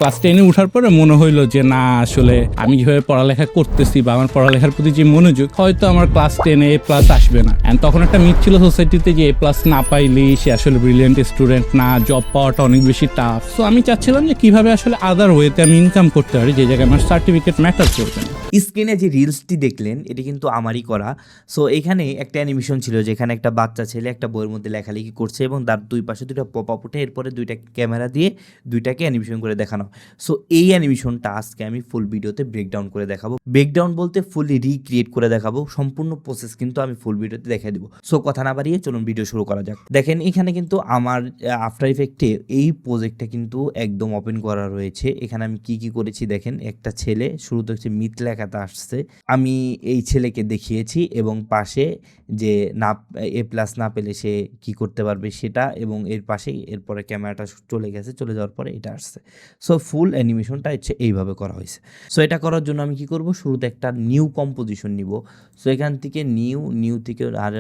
Class 10-এ উঠার পরে মনে হইলো যে না আসলে আমি যেভাবে পড়ালেখা করতেছি বা আমার পড়ালেখার প্রতি যে মনোযোগ হয়তো আমার ক্লাস 10-এ A+ আসবে না। এন্ড তখন একটা মিথ ছিল সোসাইটিতে যে A+ না পাইলে সে আসলে ব্রিলিয়েন্ট স্টুডেন্ট না, জব পাওয়াটা অনেক বেশি টাফ। সো আমি চাচ্ছিলাম যে কিভাবে আসলে আদার ওয়েতে আমি ইনকাম করতে পারি যে জায়গায় আমার সার্টিফিকেট ম্যাটার করবে না। স্ক্রিনে যে রিলসটি দেখলেন এটি কিন্তু আমারই করা। সো এখানে একটা অ্যানিমেশন ছিল যেখানে একটা বাচ্চা ছেলে একটা বইয়ের মধ্যে লেখালেখি করছে এবং তার দুই পাশে দুটো পপ আপ উঠে এরপরে দুইটা ক্যামেরা দিয়ে দুইটাকে অ্যানিমেশন করে দেখানো। সো এই অ্যানিমেশনটা আজকে আমি ফুল ভিডিওতে ব্রেকডাউন করে দেখাবো। ব্রেকডাউন বলতে ফুলি রিক্রিয়েট করে দেখাবো। সম্পূর্ণ প্রসেস কিন্তু আমি ফুল ভিডিওতে দেখিয়ে দেবো। সো কথা না বাড়িয়ে চলুন ভিডিও শুরু করা যাক। দেখেন এখানে কিন্তু আমার আফটার ইফেক্টে এই প্রজেক্টটা কিন্তু একদম ওপেন করা রয়েছে। এখানে আমি কি কি করেছি দেখেন, একটা ছেলে শুরুতে হচ্ছে মিথ লেখাতে আসছে, আমি এই ছেলেকে দেখিয়েছি এবং পাশে যে না A+ না পেলে সে কি করতে পারবে সেটা, এবং এর পাশেই এরপরে ক্যামেরাটা চলে গেছে, চলে যাওয়ার পরে এটা আসছে। সো ফুল অ্যানিমেশনটা হচ্ছে এইভাবে করা হয়েছে। সো এটা করার জন্য আমি কি করব, শুরুতে একটা নিউ কম্পোজিশন নিব। সো এখান থেকে নিউ থেকে আর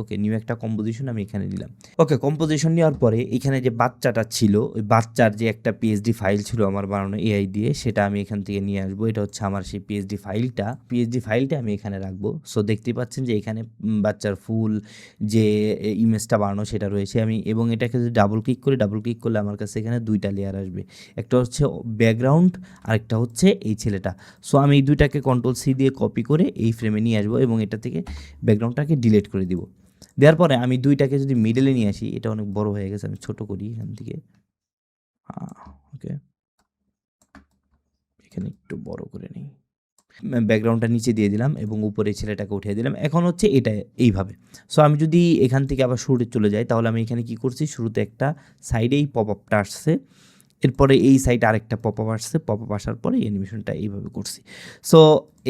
ওকে নিউ একটা কম্পোজিশন আমি এখানে নিলাম। ওকে কম্পোজিশন নেওয়ার পরে এখানে যে বাচ্চাটা ছিল ওই বাচ্চার যে একটা পিএইচডি ফাইল ছিল আমার বানানো এআই দিয়ে, সেটা আমি এখান থেকে নিয়ে আসবো। এটা হচ্ছে আমার সেই পিএইচডি ফাইলটা আমি এখানে রাখবো। সো দেখতেই পাচ্ছেন যে এখানে বাচ্চার ফুল যে ইমেজটা বানানো সেটা রয়েছে। আমি এবং এটাকে যদি ডাবল ক্লিক করলে আমার কাছে এখানে দুইটা লেয়ার আসবে, একটা হচ্ছে ব্যাকগ্রাউন্ড আর একটা হচ্ছে এই ছেলেটা। সো আমি এই দুইটাকে Ctrl+C দিয়ে কপি করে এই ফ্রেমে নিয়ে আসবো এবং এটা থেকে ব্যাকগ্রাউন্ডটাকে ডিলিট করে দিব। দেওয়ার পরে আমি দুইটাকে যদি মিডলে নিয়ে আসি, এটা অনেক বড় হয়ে গেছে, আমি ছোট করি এখান থেকে। ওকে এখানে একটু বড় করে নিই, ব্যাকগ্রাউন্ডটা নিচে দিয়ে দিলাম এবং উপরে ছেলেটাকে উঠিয়ে দিলাম। এখন হচ্ছে এটা এইভাবে। সো আমি যদি এখান থেকে আবার শুরুতে চলে যাই, তাহলে আমি এখানে কি করছি, শুরুতে একটা সাইডে এই পপ আপটা আসছে, এরপরে এই সাইডে আরেকটা পপ আপ আসছে, পপ আপ আসার পরে অ্যানিমেশনটা এইভাবে করছি। সো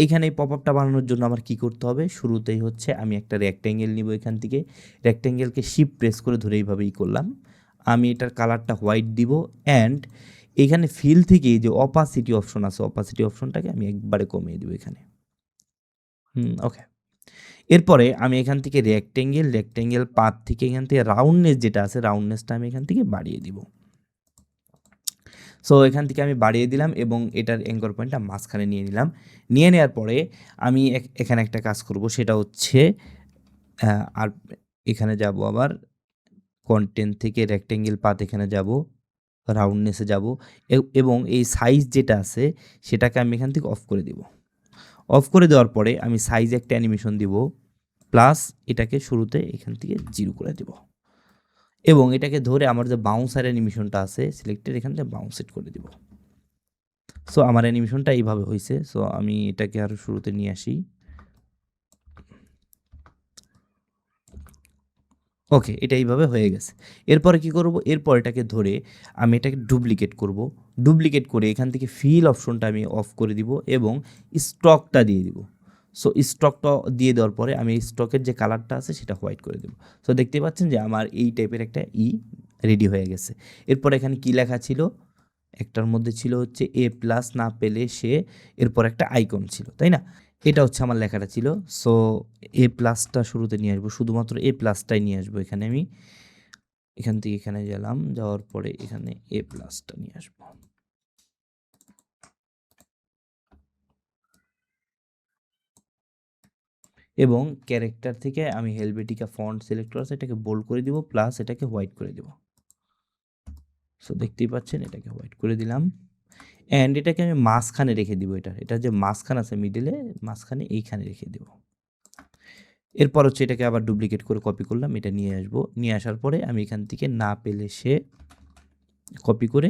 এইখানে এই পপ আপটা বানানোর জন্য আমার কি করতে হবে, শুরুতেই হচ্ছে আমি একটা রেক্ট্যাঙ্গেল নিব, এখান থেকে রেক্ট্যাঙ্গেলকে শিফট প্রেস করে ধরে এইভাবেই করলাম। আমি এটার কালারটা হোয়াইট দিব অ্যান্ড এখানে ফিল থেকে যে অপাসিটি অপশন আছে, অপাসিটি অপশনটাকে আমি একবারে কমিয়ে দেবো এখানে। ওকে এরপরে আমি এখান থেকে রেক্ট্যাঙ্গেল পাথ থেকে এখান থেকে রাউন্ডনেস যেটা আছে, রাউন্ডনেসটা আমি এখান থেকে বাড়িয়ে দিব। সো এখান থেকে আমি বাড়িয়ে দিলাম এবং এটার অ্যাঙ্কর পয়েন্টটা মাঝখানে নিয়ে নিলাম। নিয়ে নেওয়ার পরে আমি এখানে একটা কাজ করব, সেটা হচ্ছে আর এখানে যাব, আবার কন্টেন্ট থেকে রেক্ট্যাঙ্গেল পাথ এখানে যাব, রাউন্ডনেসে যাব এবং এই সাইজ যেটা আছে সেটাকে আমি এখান থেকে অফ করে দিব। অফ করে দেওয়ার পরে আমি সাইজে একটা অ্যানিমেশন দিব, প্লাস এটাকে শুরুতে এখান থেকে 0 করে দেব এবং এটাকে ধরে আমার যে বাউন্সার অ্যানিমেশনটা আছে সিলেক্টেড, এখান থেকে বাউন্স সেট করে দিব। সো আমার অ্যানিমেশনটা এইভাবে হয়েছে। সো আমি এটাকে আরও শুরুতে নিয়ে আসি। ওকে এটা এইভাবে হয়ে গেছে। এরপরে কি করব, এরপর এটাকে ধরে আমি এটাকে ডুপ্লিকেট করব। ডুপ্লিকেট করে এখান থেকে ফিল অপশনটা আমি অফ করে দিব এবং স্টকটা দিয়ে দিব। সো স্টকটা দিয়ে দেওয়ার পরে আমি স্টকের যে কালারটা আছে সেটা হোয়াইট করে দেব। সো দেখতে পাচ্ছেন যে আমার এই টাইপের একটা রেডি হয়ে গেছে। এরপর এখানে কি লেখা ছিল, একটার মধ্যে ছিল হচ্ছে A+ না পেলে সে, এরপর একটা আইকন ছিল, তাই না? এটা হচ্ছে আমার লেখাটা ছিল। সো A+টা শুরুতে নিয়ে আসবো, শুধুমাত্র A+টাই নিয়ে আসবো। এখানে আমি এখান থেকে এখানে গেলাম, যাওয়ার পরে এখানে A+টা নিয়ে আসবো এবং ক্যারেক্টার থেকে আমি হেলভেটিকা ফন্ট সিলেক্ট করা আছে, এটাকে বোল্ড করে দিব, প্লাস এটাকে হোয়াইট করে দিব। সো দেখতেই পাচ্ছেন এটাকে হোয়াইট করে দিলাম অ্যান্ড এটাকে আমি মাঝখানে রেখে দিব। এটা যে মাঝখানে আছে মিডিলে, মাঝখানে এইখানে রেখে দেব। এরপর হচ্ছে এটাকে আবার ডুপ্লিকেট করে কপি করলাম, এটা নিয়ে আসবো। নিয়ে আসার পরে আমি এখান থেকে না পেলে সে কপি করে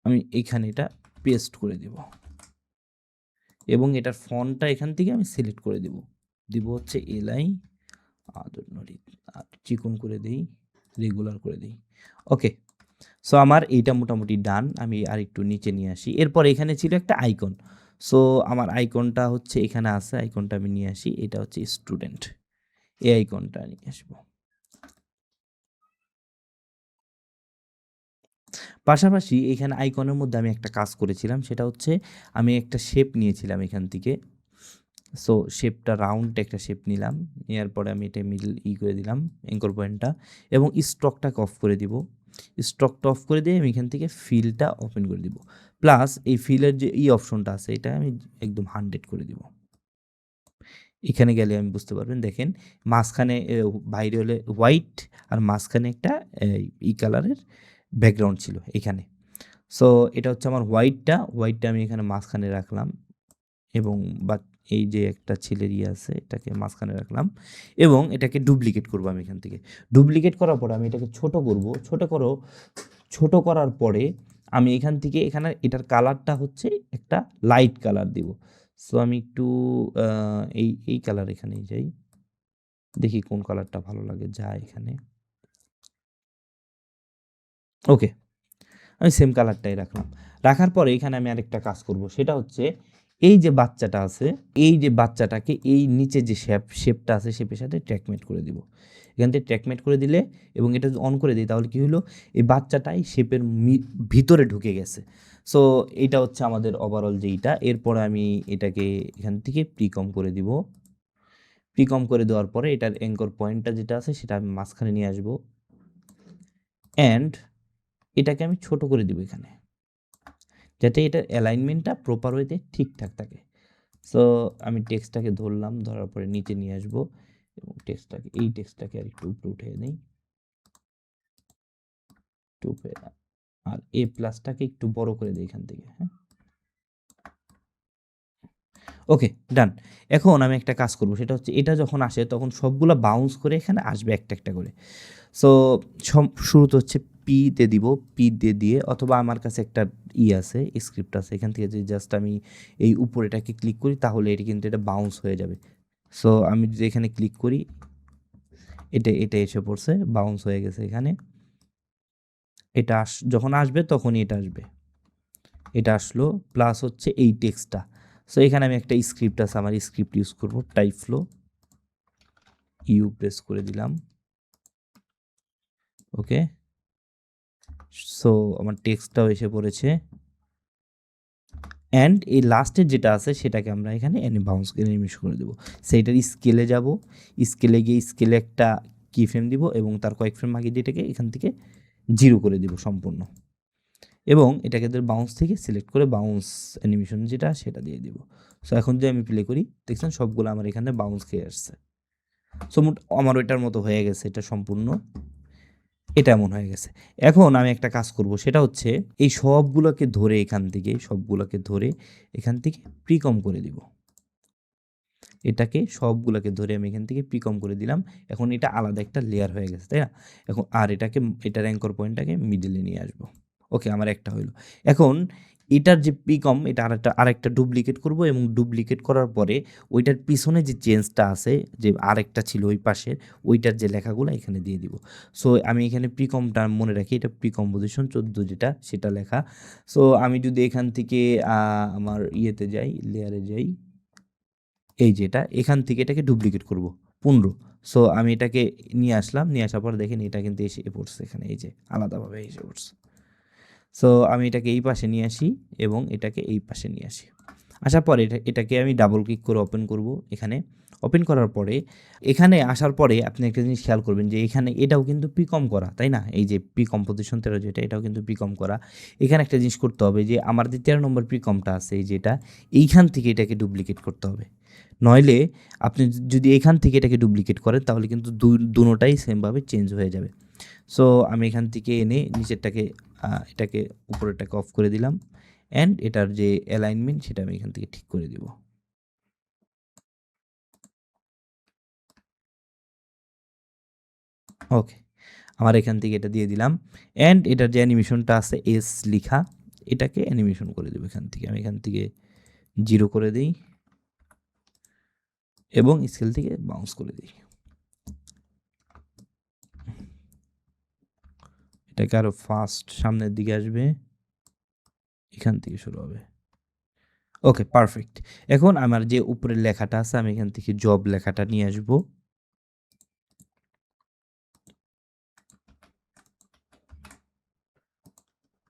আমি এখানে এটা পেস্ট করে দেব এবং এটার ফন্টটা এখান থেকে আমি সিলেক্ট করে দিব হচ্ছে এলআই আর চিকন করে দেই, রেগুলার করে দেই। ওকে সো আমার এইটা মোটামুটি ডান। আমি আর একটু নিচে নিয়ে আসি। এরপর এখানে ছিল একটা আইকন। সো আমার আইকনটা হচ্ছে এখানে আছে, আইকনটা আমি নিয়ে আসি। এটা হচ্ছে স্টুডেন্ট, এই আইকনটা নিয়ে আসবো। পাশাপাশি এখানে আইকনের মধ্যে আমি একটা কাজ করেছিলাম, সেটা হচ্ছে আমি একটা শেপ নিয়েছিলাম এখান থেকে। সো শেপটা রাউন্ড একটা শেপ নিলাম, নেওয়ার পরে আমি এটা মিডল করে দিলাম অ্যাঙ্কর পয়েন্টটা এবং স্টকটাকে অফ করে দিব। স্টকটা অফ করে দিয়ে আমি এখান থেকে ফিলটা ওপেন করে দিব, প্লাস এই ফিলের যে অপশনটা আছে এটা আমি একদম 100 করে দিব। এখানে গেলে আমি বুঝতে পারবেন, দেখেন মাঝখানে বাইরে হলে হোয়াইট আর মাঝখানে একটা কালারের ব্যাকগ্রাউন্ড ছিল এখানে। সো এটা হচ্ছে আমার হোয়াইটটা আমি এখানে মাঝখানে রাখলাম, এবং বা এই যে একটা ছেলের আছে এটাকে মাঝখানে রাখলাম, এবং এটাকে ডুপ্লিকেট করবো আমি এখান থেকে। ডুপ্লিকেট করার পরে আমি এটাকে ছোট করার পরে আমি এখান থেকে এখানে এটার কালারটা হচ্ছে একটা লাইট কালার দিব। সো আমি একটু এই কালার এখানে যাই, দেখি কোন কালারটা ভালো লাগে, এখানে ওকে, আমি সেম কালারটাই রাখলাম। রাখার পরে এখানে আমি আরেকটা কাজ করব, সেটা হচ্ছে এই যে বাচ্চাটা আছে, এই যে বাচ্চাটাকে এই নিচে যে শেপটা আছে শেপের সাথে ট্র্যাকমেট করে দিব। এখান থেকে ট্র্যাকমেট করে দিলে এবং এটা যদি অন করে দিই তাহলে কি হলো, এই বাচ্চাটাই শেপের ভিতরে ঢুকে গেছে। সো এটা হচ্ছে আমাদের ওভারঅল যেইটা। এরপরে আমি এটাকে এখান থেকে প্রিকম করে দিব। প্রিকম করে দেওয়ার পরে এটার অ্যাঙ্কর পয়েন্টটা যেটা আছে সেটা আমি মাঝখানে নিয়ে আসবো, অ্যান্ড এটাকে আমি ছোট করে দিব এখানে, যাতে এটার অ্যালাইনমেন্টটা প্রপার ওয়েতে ঠিকঠাক থাকে। সো আমি টেক্সটটাকে ধরলাম, ধরার পরে নিচে নিয়ে আসবো এবং টেক্সটটাকে আর একটু উপরে উঠিয়ে নিই, আর এ প্লাসটাকে একটু বড় করে দিই এখান থেকে। হ্যাঁ, ওকে, ডান। এখন আমি একটা কাজ করব, সেটা হচ্ছে এটা যখন আসে তখন সবগুলো বাউন্স করে এখানে আসবে একটা একটা করে। সো শুরুতে হচ্ছে পি দিয়ে দিব, পি দিয়ে অথবা আমার কাছে একটা আছে, স্ক্রিপ্ট আছে, এখান থেকে যদি জাস্ট আমি এই উপরেটাকে ক্লিক করি তাহলে এটি কিন্তু এটা বাউন্স হয়ে যাবে। সো আমি যদি এখানে ক্লিক করি, এটা এসে পড়ছে, বাউন্স হয়ে গেছে এখানে। এটা যখন আসবে তখনই এটা আসবে, এটা আসলো, প্লাস হচ্ছে এই টেক্সটটা। সো এখানে আমি একটা স্ক্রিপ্ট আছে, আমার স্ক্রিপ্ট ইউজ করব, টাইপ ফ্লো প্রেস করে দিলাম, ওকে। সো আমার টেক্সটটাও এসে পড়েছে, অ্যান্ড এই লাস্টের যেটা আছে সেটাকে আমরা এখানে বাউন্স অ্যানিমেশন করে দেবো। সেইটার স্কেলে যাব, স্কেলে গিয়ে স্কেলে একটা কি ফ্রেম দিব এবং তার কয়েক ফ্রেম আগে যেটাকে এখান থেকে 0 করে দিব সম্পূর্ণ, এবং এটাকে বাউন্স থেকে সিলেক্ট করে বাউন্স অ্যানিমেশন যেটা সেটা দিয়ে দিব। সো এখন যদি আমি প্লে করি, দেখছেন সবগুলো আমার এখানে বাউন্স খেয়ে আসছে। সো আমার ওইটার মতো হয়ে গেছে, এটা সম্পূর্ণ এটা এমন হয়ে গেছে। এখন আমি একটা কাজ করব, সেটা হচ্ছে এই সবগুলোকে ধরে এখান থেকে প্রিকম করে দিব। এটাকে সবগুলোকে ধরে আমি এখান থেকে প্রিকম করে দিলাম। এখন এটা আলাদা একটা লেয়ার হয়ে গেছে, তাই না? এখন আর এটার অ্যাঙ্কর পয়েন্টটাকে মিডলে নিয়ে আসবো। ওকে, আমার একটা হইলো। এখন এটার যে প্রিকম, এটা আরেকটা ডুপ্লিকেট করব, এবং ডুপ্লিকেট করার পরে ওইটার পিছনে যে চেঞ্জটা আছে, যে আরেকটা ছিল ওই পাশের, ওইটার যে লেখাগুলো এখানে দিয়ে দিব। সো আমি এখানে প্রিকমটা মনে রাখি, এটা প্রিকম্পোজিশন 14 যেটা সেটা লেখা। সো আমি যদি এখান থেকে আমার ইয়েতে যাই, লেয়ারে যাই, এই যেটা এখান থেকে এটাকে ডুপ্লিকেট করব 15। সো আমি এটাকে নিয়ে আসলাম, নিয়ে আসার পর দেখেন এটা কিন্তু এসে পড়ছে এখানে, এই যে আলাদাভাবে এসে পড়ছে। সো আমি এটাকে এই পাশে নিয়ে আসি এবং এটাকে এই পাশে নিয়ে আসি। আসার পরে এটাকে আমি ডাবল ক্লিক করে ওপেন করব। এখানে ওপেন করার পরে এখানে আসার পরে আপনি একটা জিনিস খেয়াল করবেন যে এখানে এটাও কিন্তু প্রিকম করা, তাই না? এই যে প্রিকম্পোজিশন 13 যেটা, এটাও কিন্তু প্রিকম করা। এখানে একটা জিনিস করতে হবে যে আমার যে 13 নম্বর প্রিকমটা আছে, এই যেটা, এইখান থেকে এটাকে ডুপ্লিকেট করতে হবে। নইলে আপনি যদি এখান থেকে এটাকে ডুপ্লিকেট করেন তাহলে কিন্তু দুটোটাই সেমভাবে চেঞ্জ হয়ে যাবে। সো আমি এখান থেকে এনে নিচেরটাকে এটাকে উপরেরটাকে অফ করে দিলাম, অ্যান্ড এটার যে অ্যালাইনমেন্ট সেটা আমি এখান থেকে ঠিক করে দিব। ওকে, আমার এখান থেকে এটা দিয়ে দিলাম, অ্যান্ড এটার যে অ্যানিমেশনটা আছে এস লিখা, এটাকে অ্যানিমেশন করে দেবো এখান থেকে। আমি এখান থেকে 0 করে দিই এবং স্কেল থেকে বাউন্স করে দিই। এটাকে আরো ফাস্ট সামনের দিকে আসবে, এখান থেকে শুরু হবে। ওকে, পারফেক্ট। এখন আমার যে উপরের লেখাটা আছে আমি এখান থেকে জব লেখাটা নিয়ে আসবো,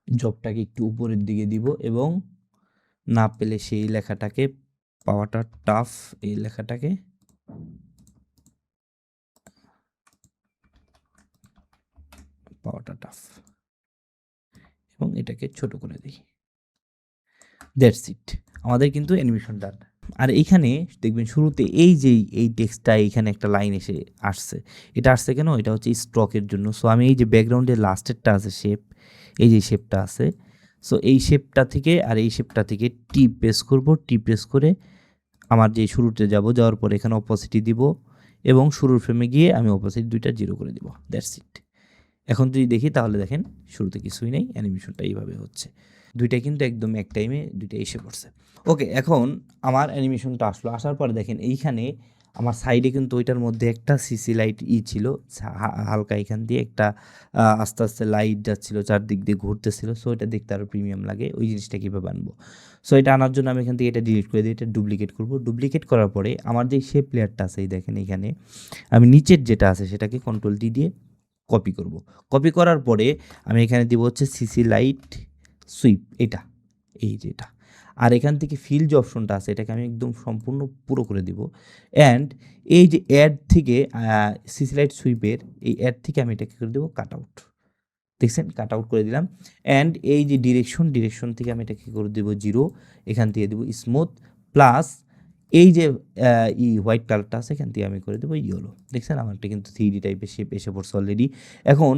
জবটাকে একটু উপরের দিকে দিব, এবং না পেলে সেই লেখাটাকে পাওয়াটা টাফ, এই লেখাটাকে পাওয়াটা টাফ। এবং এটাকে ছোট করে দিই। দ্যাটস ইট, আমাদের কিন্তু অ্যানিমেশন ডান। আর এইখানে দেখবেন শুরুতে এই টেক্সটটা এইখানে একটা লাইন এসে আসছে, এটা আসছে কেন? এটা হচ্ছে স্ট্রোকের জন্য। সো আমি এই যে ব্যাকগ্রাউন্ডের লাস্টেরটা আছে শেপ, এই যে শেপটা আছে, সো এই শেপটা থেকে আর এই শেপটা থেকে টি প্রেস করব, টি প্রেস করে আমার যে শুরুতে যাওয়ার পরে এখানে অপোসিটি দিব এবং শুরুর ফ্রেমে গিয়ে আমি অপোসিট দুইটা 0 করে দিব। That's it. এখন যদি দেখি তাহলে দেখেন শুরুতে কিছুই নেই, অ্যানিমেশনটা এইভাবে হচ্ছে। দুইটাই কিন্তু একদম এক টাইমে দুইটা এসে পড়ছে। ওকে, এখন আমার অ্যানিমেশনটা আসলো, আসার পরে দেখেন এইখানে আমার সাইডে কিন্তু ওইটার মধ্যে একটা সিসি লাইট ছিল, হালকা এখান দিয়ে একটা আস্তে আস্তে লাইট যাচ্ছিল, চারদিক দিয়ে ঘুরতেছিল। সো এটা দেখতে আরও প্রিমিয়াম লাগে। ওই জিনিসটা কীভাবে আনবো? সো এটা আনার জন্য আমি এখান থেকে এটা ডিলিট করে দিই, এটা ডুপ্লিকেট করব। ডুপ্লিকেট করার পরে আমার যে শেপ লেয়ারটা আছে এই দেখেন এইখানে আমি নিচের যেটা আছে সেটাকে কন্ট্রোল ডি দিয়ে কপি করব। কপি করার পরে আমি এখানে দিব হচ্ছে সিসি লাইট সুইপ, এটা এই যে এটা। আর এখান থেকে ফিল যে অপশনটা আছে এটাকে আমি একদম সম্পূর্ণ পুরো করে দিব। অ্যান্ড এই যে অ্যাড থেকে সিসি লাইট সুইপের এই অ্যাড থেকে আমি এটাকে করে দেবো কাট আউট। দেখছেন, কাট আউট করে দিলাম। অ্যান্ড এই যে ডিরেকশন থেকে আমি এটাকে করে দেবো 0, এখান থেকে দেবো স্মুথ প্লাস এই যে হোয়াইট কালারটা আছে এখান থেকে আমি করে দেবো ইয়েলো। দেখছেন আমারটা কিন্তু 3D টাইপের শেপ এসে পড়ছে অলরেডি। এখন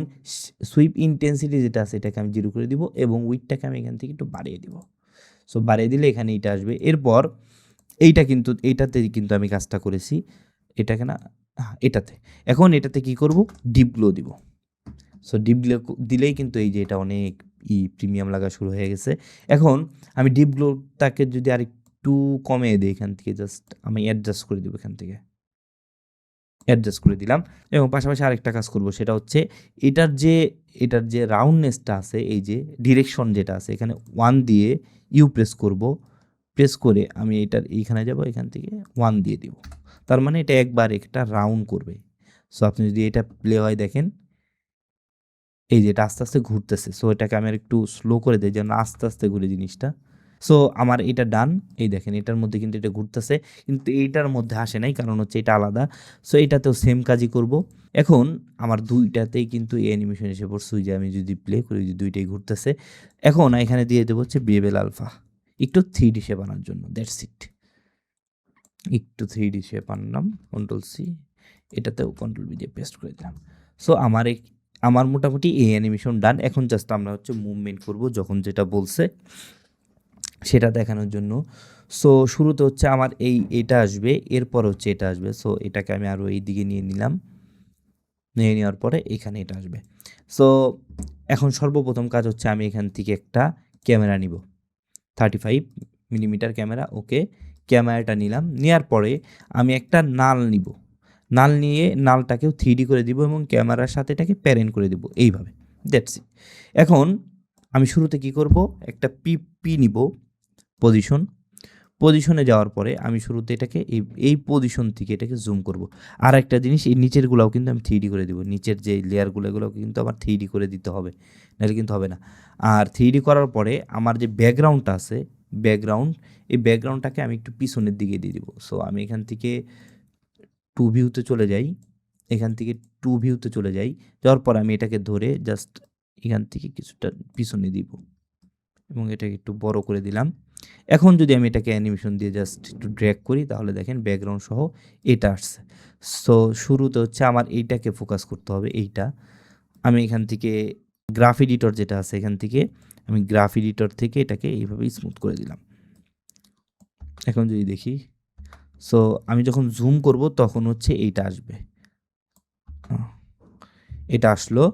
সুইপ ইন্টেন্সিটি যেটা আছে এটাকে আমি 0 করে দিব এবং উইথটাকে আমি এখান থেকে একটু বাড়িয়ে দিব। সো বাড়িয়ে দিলে এখানে এইটা আসবে। এরপর এইটাতে কিন্তু আমি কাজটা করেছি, এটাকে না, এটাতে। এখন এটাতে কি করব? ডিপ গ্লো দিব। সো ডিপ গ্লো দিলেই কিন্তু এই যে এটা অনেক প্রিমিয়াম লাগা শুরু হয়ে গেছে। এখন আমি ডিপ গ্লোটাকে যদি আরেকটু কমিয়ে দিই এখান থেকে, জাস্ট আমি অ্যাডজাস্ট করে দেবো, এখান থেকে অ্যাডজাস্ট করে দিলাম। এবং পাশাপাশি আরেকটা কাজ করব, সেটা হচ্ছে এটার যে রাউন্ডনেসটা আছে, এই যে ডিরেকশন যেটা আছে এখানে 1 দিয়ে ইউ প্রেস করব, প্রেস করে আমি এটার এইখানে যাব, এখান থেকে 1 দিয়ে দিব। তার মানে এটা একবার একটা রাউন্ড করবে। সো আপনি যদি এটা প্লে হয় দেখেন এই যে এটা আস্তে আস্তে ঘুরতেছে। সো এটাকে আমি আর একটু স্লো করে দিই যেন আস্তে আস্তে ঘুরে জিনিসটা। সো আমার এটা ডান। এই দেখেন এটার মধ্যে কিন্তু এটা ঘুরতেছে, কিন্তু এইটার মধ্যে আসে নাই, কারণ হচ্ছে এটা আলাদা। সো এটাতেও সেম কাজই করব। এখন আমার দুইটাতেই কিন্তু এই অ্যানিমেশন এসে পড়ছে, যে আমি যদি প্লে করি যে দুইটাই ঘুরতেছে। এখন এখানে দিয়ে দেবো হচ্ছে বিএবেল আলফা, একটু 3D শেপ আনার জন্য। দ্যাটস ইট, একটু 3D শেপ আনলাম, কন্ট্রোল সি, এটাতেও কন্ট্রোল বি দিয়ে পেস্ট করে দিলাম। সো আমার মোটামুটি এই অ্যানিমেশন ডান। এখন জাস্ট আমরা হচ্ছে মুভমেন্ট করব যখন যেটা বলছে সেটা দেখানোর জন্য। সো শুরুতে হচ্ছে আমার এটা আসবে, এরপর হচ্ছে এটা আসবে। সো এটাকে আমি আরও এই দিকে নিয়ে নিলাম, নিয়ে নেওয়ার পরে এখানে এটা আসবে। সো এখন সর্বপ্রথম কাজ হচ্ছে আমি এখান থেকে একটা ক্যামেরা নিব, 35 মিলিমিটার ক্যামেরা। ওকে, ক্যামেরাটা নিলাম, নেওয়ার পরে আমি একটা নাল নিব, নাল নিয়ে নালটাকেও 3D করে দিব এবং ক্যামেরার সাথে এটাকে প্যারেন্ট করে দিব এইভাবে। That's it. এখন আমি শুরুতে কি করব, একটা পি নিব, পজিশনে যাওয়ার পরে আমি শুরুতে এটাকে এই পজিশন থেকে এটাকে জুম করব। আর একটা জিনিস, এই নিচেরগুলোও কিন্তু আমি 3D করে দিব, নিচের যে লেয়ারগুলো এগুলোকে কিন্তু আবার 3D করে দিতে হবে, নাহলে কিন্তু হবে না। আর 3D করার পরে আমার যে ব্যাকগ্রাউন্ডটা আছে, এই ব্যাকগ্রাউন্ডটাকে আমি একটু পিছনের দিকে দিয়ে দিব। সো আমি এখান থেকে 2 ভিউতে চলে যাই, যাওয়ার পর আমি এটাকে ধরে জাস্ট এখান থেকে কিছুটা পিছনে দিব এবং এটাকে একটু বড় করে দিলাম। এখন যদি আমি এটাকে অ্যানিমেশন দিয়ে জাস্ট একটু ড্র্যাগ করি তাহলে দেখেন ব্যাকগ্রাউন্ড সহ এটা আসছে। সো শুরুতে হচ্ছে আমার এইটাকে ফোকাস করতে হবে, এইটা আমি এখান থেকে গ্রাফ এডিটর যেটা আছে এখান থেকে আমি গ্রাফ এডিটর থেকে এটাকে এইভাবে স্মুথ করে দিলাম। এখন যদি দেখি, সো আমি যখন জুম করব তখন হচ্ছে এইটা আসবে, এটা আসলো।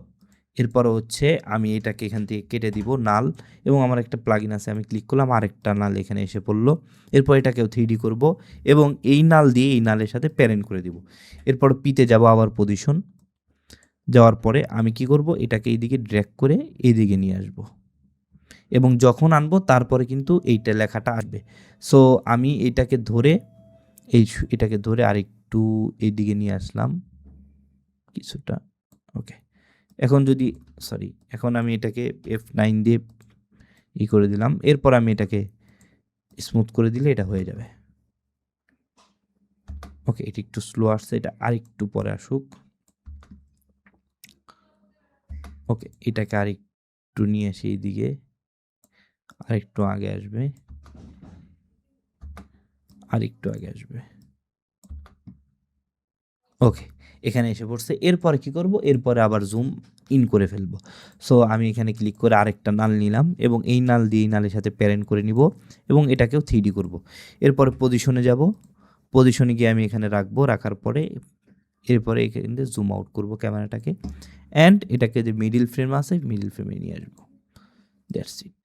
এরপর হচ্ছে আমি এটাকে এখান থেকে কেটে দিব নাল, এবং আমার একটা প্লাগইন আছে, আমি ক্লিক করলাম, আরেকটা নাল এখানে এসে পড়লো। এরপর এটাকেও 3D করব এবং এই নাল দিয়ে এই নালের সাথে প্যারেন্ট করে দিব। এরপর পিতে যাব, আবার পজিশন যাওয়ার পরে আমি কি করব, এটাকে এইদিকে ড্র্যাগ করে এইদিকে নিয়ে আসব এবং যখন আনবো তারপরে কিন্তু এইটা লেখাটা আসবে। সো আমি এটাকে ধরে আরেকটু এইদিকে নিয়ে আসলাম কিছুটা। ওকে, এখন আমি এটাকে F9 দিয়ে করে দিলাম। এরপর আমি এটাকে স্মুথ করে দিলে এটা হয়ে যাবে। ওকে, এটা একটু স্লো আসছে, এটা আরেকটু পরে আসুক। ওকে, এটাকে আরেকটু একটু নিয়ে আসি এইদিকে, আর একটু আগে আসবে, আর একটু আগে আসবে। ওকে, এখানে এসে পড়ছে। এরপরে কি করব, এরপরে আবার জুম ইন করে ফেলবো। সো আমি এখানে ক্লিক করে আরেকটা নাল নিলাম এবং এই নাল দিয়ে এই নালের সাথে প্যারেন্ট করে নিব এবং এটাকেও 3D করব। এরপরে পজিশনে যাব, পজিশনে গিয়ে আমি এখানে রাখবো, রাখার পরে এরপরে এখান থেকে জুম আউট করব ক্যামেরাটাকে, অ্যান্ড এটাকে যে মিডিল ফ্রেম আছে মিডিল ফ্রেমে নিয়ে আসবো। That's it.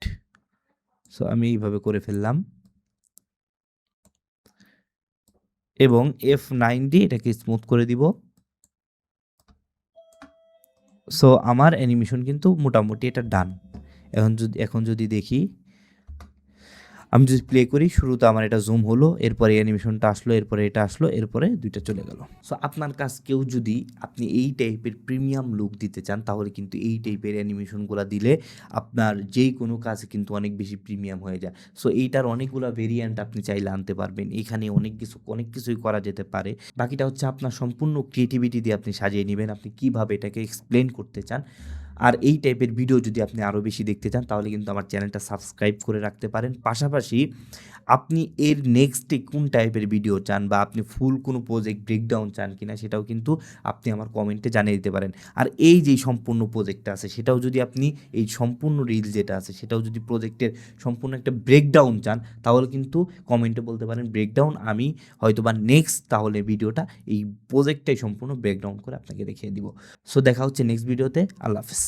সো আমি এইভাবে করে ফেললাম এবং F9 দিয়ে এটাকে স্মুথ করে দিব। সো আমার অ্যানিমেশন কিন্তু মোটামুটি এটা ডান। এখন যদি দেখি, আমি যদি প্লে করি, শুরুতে আমার এটা জুম হলো, এরপরে অ্যানিমেশনটা আসলো, এরপরে এটা আসলো, এরপরে দুইটা চলে গেল। সো আপনার কাজকেও যদি আপনি এই টাইপের প্রিমিয়াম লুক দিতে চান, তাহলে কিন্তু এই টাইপের অ্যানিমেশনগুলো দিলে আপনার যেই কোনো কাজ কিন্তু অনেক বেশি প্রিমিয়াম হয়ে যায়। সো এইটার অনেকগুলো ভেরিয়েন্ট আপনি চাইলে আনতে পারবেন, এখানে অনেক কিছুই করা যেতে পারে। বাকিটা হচ্ছে আপনার সম্পূর্ণ ক্রিয়েটিভিটি দিয়ে আপনি সাজিয়ে নেবেন, আপনি কীভাবে এটাকে এক্সপ্লেন করতে চান। আর এই টাইপের ভিডিও যদি আপনি আরও বেশি দেখতে চান, তাহলে কিন্তু আমার চ্যানেলটা সাবস্ক্রাইব করে রাখতে পারেন। পাশাপাশি আপনি এর নেক্সটে কোন টাইপের ভিডিও চান, বা আপনি ফুল কোনো প্রজেক্ট ব্রেকডাউন চান কিনা, সেটাও কিন্তু আপনি আমার কমেন্টে জানিয়ে দিতে পারেন। আর এই যে সম্পূর্ণ প্রজেক্টটা আছে, সেটাও যদি আপনি এই সম্পূর্ণ রিল যেটা আছে, সেটাও যদি প্রজেক্টের সম্পূর্ণ একটা ব্রেকডাউন চান, তাহলে কিন্তু কমেন্টে বলতে পারেন ব্রেকডাউন। আমি হয়তোবা নেক্সট তাহলে ভিডিওটা এই প্রজেক্টটাই সম্পূর্ণ ব্রেকডাউন করে আপনাকে দেখিয়ে দিব। সো দেখা হচ্ছে নেক্সট ভিডিওতে। আল্লাহ হাফেজ।